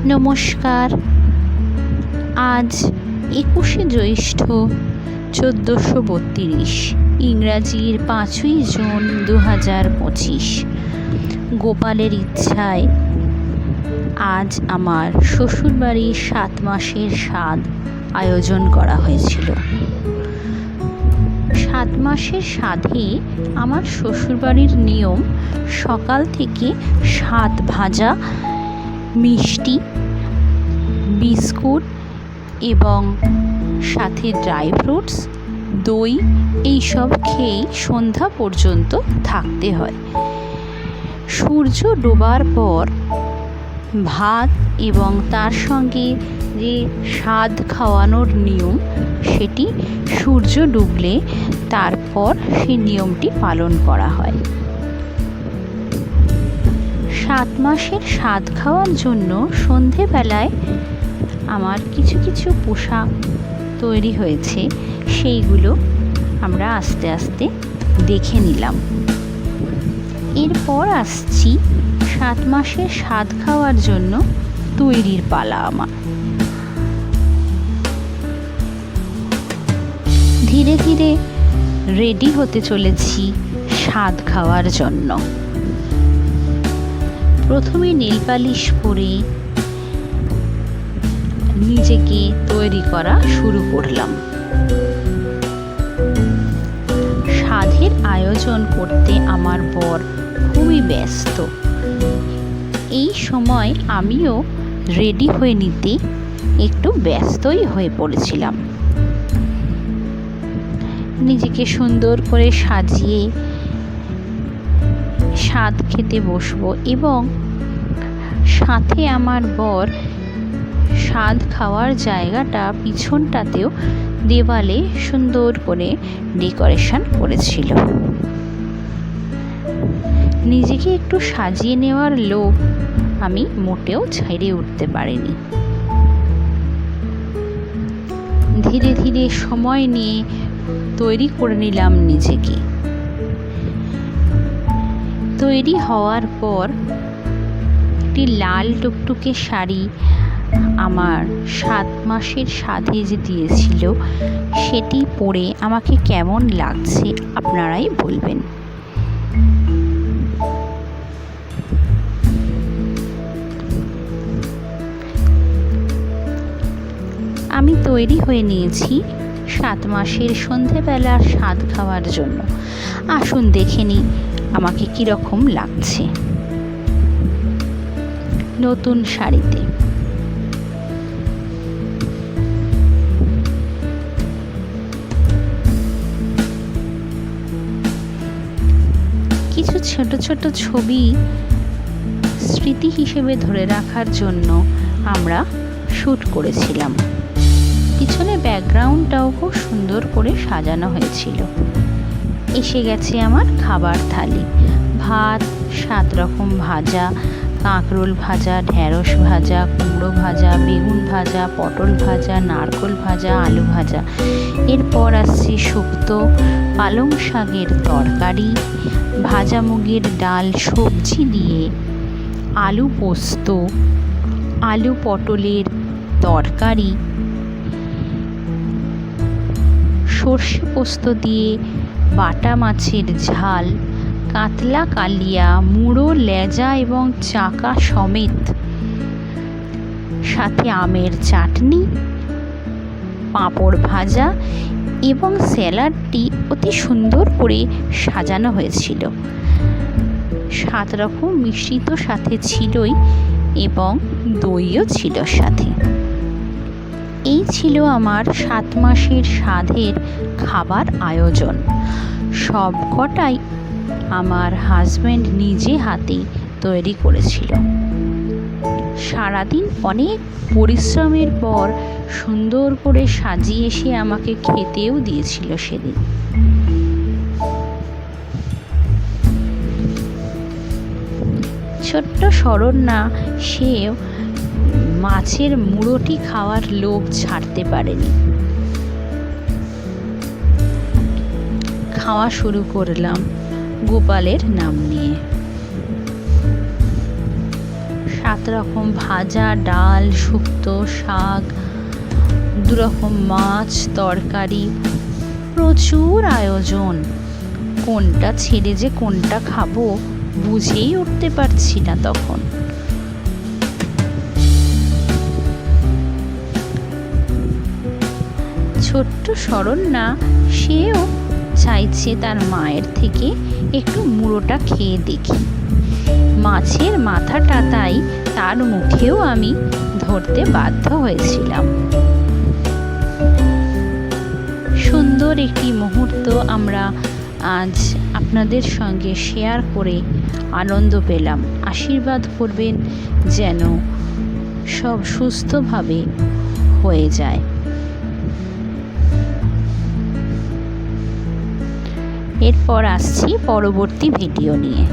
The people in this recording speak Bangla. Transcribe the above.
নমস্কার। আজ 21শে জ্যৈষ্ঠ 1432, ইংরাজির 5ই জুন 2025। গোপালের ইচ্ছায় আজ আমার শ্বশুরবাড়ির 7 মাসের স্বাদ আয়োজন করা হয়েছিল। 7 মাসের স্বাদে আমার শ্বশুরবাড়ির নিয়ম সকাল থেকে 7 ভাজা, মিষ্টি, বিস্কুট এবং সাথে ড্রাই ফ্রুটস, দই এইসব খেয়েই সন্ধ্যা পর্যন্ত থাকতে হয়। সূর্য ডোবার পর ভাত এবং তার সঙ্গে যে স্বাদ খাওয়ানোর নিয়ম, সেটি সূর্য ডুবলে তারপর সেই নিয়মটি পালন করা হয়। 7 মাসের স্বাদ খাওয়ার জন্য সন্ধেবেলায় আমার কিছু কিছু পোশাক তৈরি হয়েছে, সেইগুলো আমরা আস্তে আস্তে দেখে নিলাম। এরপর আসছি 7 মাসের স্বাদ খাওয়ার জন্য তৈরির পালা আমার। ধীরে ধীরে রেডি হতে চলেছি স্বাদ খাওয়ার জন্য। প্রথমে নেল পালিশ পরে নিজেকে তৈরি করা শুরু করলাম। স্বাদের আয়োজন করতে আমার বর খুবই ব্যস্ত। এই সময় আমিও রেডি হয়ে নিতে একটু ব্যস্তই হয়ে পড়েছিলাম। নিজেকে সুন্দর করে সাজিয়ে স্বাদ খেতে বসবো এবং সাথে আমার বর স্বাদ খাওয়ার জায়গাটা পিছনটাতেও দেওয়ালে সুন্দর করে ডেকোরেশন করেছিল। নিজেকে একটু সাজিয়ে নেওয়ার লোভ আমি মোটেও ছেড়ে উঠতে পারিনি। ধীরে ধীরে সময় নিয়ে তৈরি করে নিলাম নিজেকে। তৈরি হওয়ার পর একটি লাল টুকটুকে শাড়ি আমার 7 মাসের স্বাদে যে দিয়েছিল, সেটি পরে আমাকে কেমন লাগছে আপনারাই বলবেন। আমি তৈরি হয়ে নিয়েছি 7 মাসের সন্ধেবেলার স্বাদ খাওয়ার জন্য। আসুন দেখে নিই আমাকে কীরকম লাগছে নতুন শাড়িতে। কিছু ছোট ছোট ছবি স্মৃতি হিসেবে ধরে রাখার জন্য আমরা শ্যুট করেছিলাম। পিছনে ব্যাকগ্রাউন্ডটাও খুব সুন্দর করে সাজানো হয়েছিল। এসে গেছে আমার খাবার থালি। ভাত, 7 রকম ভাজা, কাঁকরোল ভাজা, ঢ্যাঁড়স ভাজা, কুমড়ো ভাজা, বেগুন ভাজা, পটল ভাজা, নারকোল ভাজা, আলু ভাজা। এরপর আসছে শুক্তো, পালং শাকের তরকারি, ভাজা মুগের ডাল, সবজি দিয়ে আলু পোস্ত, আলু পটলের তরকারি, সর্ষে পোস্ত দিয়ে বাটা মাছের ঝাল, কাতলা কালিয়া, মুড়ো, লেজা এবং চাকা সমেত, সাথে আমের চাটনি, পাঁপড় ভাজা এবং স্যালাডটি অতি সুন্দর করে সাজানো হয়েছিল। 7 রকম মিষ্টি তো সাথে ছিলই এবং দইও ছিল সাথে। এই ছিল আমার 7 মাসের স্বাদের খাবার আয়োজন। সব কটাই আমার হাজব্যান্ড নিজে হাতে তৈরি করেছিল। সারাদিন অনেক পরিশ্রমের পর সুন্দর করে সাজিয়ে সে আমাকে খেতেও দিয়েছিল সেদিন। ছোট্ট শরণ্যা, সেও মাছের মুড়োটি খাওয়ার লোভ ছাড়তে পারেনি। খাওয়া শুরু করলাম গোপালের নাম নিয়ে। 7 রকম ভাজা, ডাল, শুক্তো, শাক, 2 রকম মাছ, তরকারি, প্রচুর আয়োজন। কোনটা ছেড়ে যে কোনটা খাবো বুঝেই উঠতে পারছি না তখন। ছোট্ট শরণ্যা, সেও চাইছে তার মায়ের থেকে একটু মুড়োটা খেয়ে দেখি। মাছের মাথাটা তাই তার মুখেও আমি ধরতে বাধ্য হয়েছিলাম। সুন্দর একটি মুহূর্ত আমরা আজ আপনাদের সঙ্গে শেয়ার করে আনন্দ পেলাম। আশীর্বাদ করবেন যেন সব সুস্থভাবে হয়ে যায়। এরপর আসছি পরবর্তী ভিডিও নিয়ে।